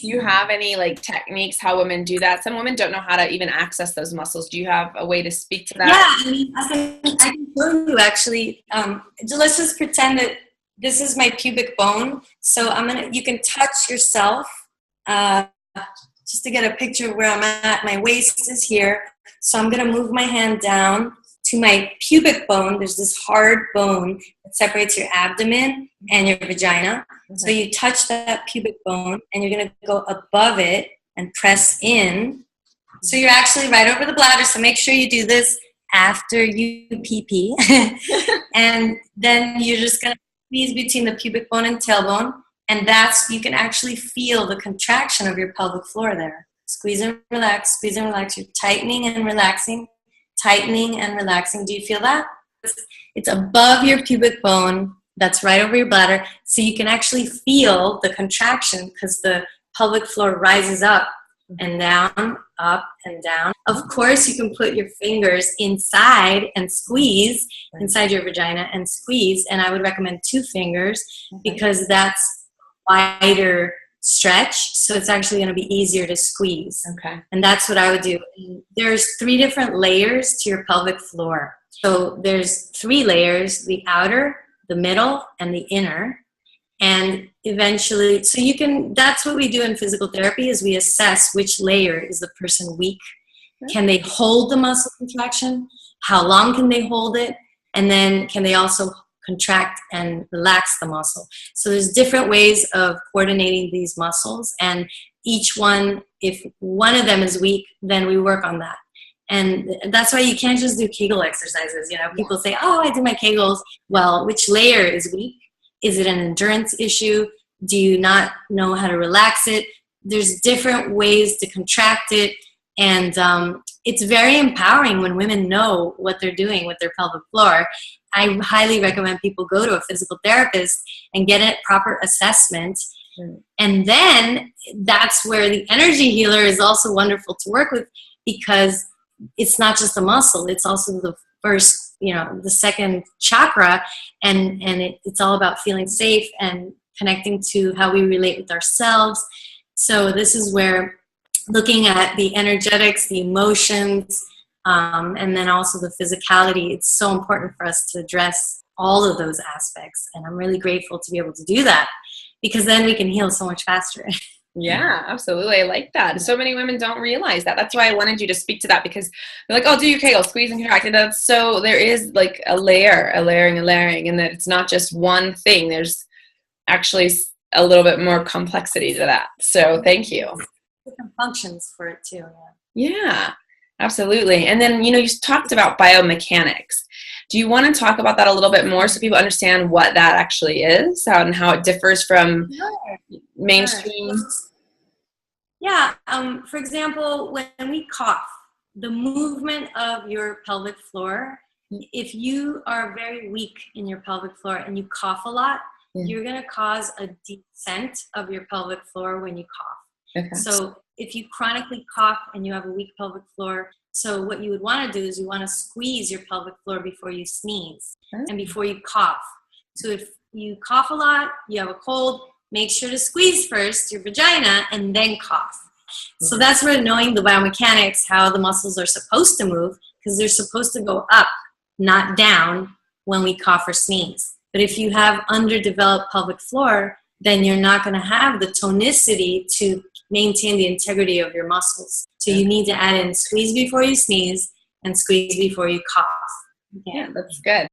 Do you have any like techniques how women do that? Some women don't know how to even access those muscles. Do you have a way to speak to that? Yeah, I mean, I can show you actually. Let's just pretend that this is my pubic bone. So you can touch yourself just to get a picture of where I'm at. My waist is here. So I'm gonna move my hand down to my pubic bone. There's this hard bone that separates your abdomen and your vagina. Okay. So you touch that pubic bone and you're going to go above it and press in. So you're actually right over the bladder. So make sure you do this after you pee. And then you're just going to squeeze between the pubic bone and tailbone. And you can actually feel the contraction of your pelvic floor there. Squeeze and relax, squeeze and relax. You're tightening and relaxing. Tightening and relaxing. Do you feel that? It's above your pubic bone. That's right over your bladder. So you can actually feel the contraction because the pelvic floor rises up and down, up and down. Of course, you can put your fingers inside and squeeze inside your vagina and squeeze. And I would recommend 2 fingers because that's wider stretch, so it's actually going to be easier to squeeze. Okay. And that's what I would do. There's 3 different layers to your pelvic floor. So there's 3 layers: the outer, the middle, and the inner. And eventually, that's what we do in physical therapy, is we assess which layer is the person weak. Okay. Can they hold the muscle contraction? How long can they hold it? And then can they also contract and relax the muscle? So there's different ways of coordinating these muscles, and each one, if one of them is weak, then we work on that. And that's why you can't just do Kegel exercises. People say, oh, I did my Kegels. Well, which layer is weak? Is it an endurance issue? Do you not know how to relax it? There's different ways to contract it. And it's very empowering when women know what they're doing with their pelvic floor. I highly recommend people go to a physical therapist and get a proper assessment. And then that's where the energy healer is also wonderful to work with, because it's not just a muscle, it's also the first, the second chakra. And it's all about feeling safe and connecting to how we relate with ourselves. So this is where looking at the energetics, the emotions, and then also the physicality, it's so important for us to address all of those aspects. And I'm really grateful to be able to do that, because then we can heal so much faster. Yeah, absolutely. I like that. So many women don't realize that. That's why I wanted you to speak to that, because they're like, oh, do your Kegel, squeeze and contract. And so there is like a layering, and that it's not just one thing. There's actually a little bit more complexity to that. So thank you. Different functions for it too. Yeah, absolutely. And then, you talked about biomechanics. Do you want to talk about that a little bit more so people understand what that actually is and how it differs from mainstream? Sure. Yeah. For example, when we cough, the movement of your pelvic floor, if you are very weak in your pelvic floor and you cough a lot, you're going to cause a descent of your pelvic floor when you cough. Okay. So if you chronically cough and you have a weak pelvic floor, so what you would want to do is you want to squeeze your pelvic floor before you sneeze and before you cough. So if you cough a lot, you have a cold, make sure to squeeze first your vagina and then cough. So that's where knowing the biomechanics, how the muscles are supposed to move, because they're supposed to go up, not down when we cough or sneeze. But if you have underdeveloped pelvic floor, then you're not going to have the tonicity to maintain the integrity of your muscles. So you need to add in squeeze before you sneeze and squeeze before you cough. Yeah, that's good.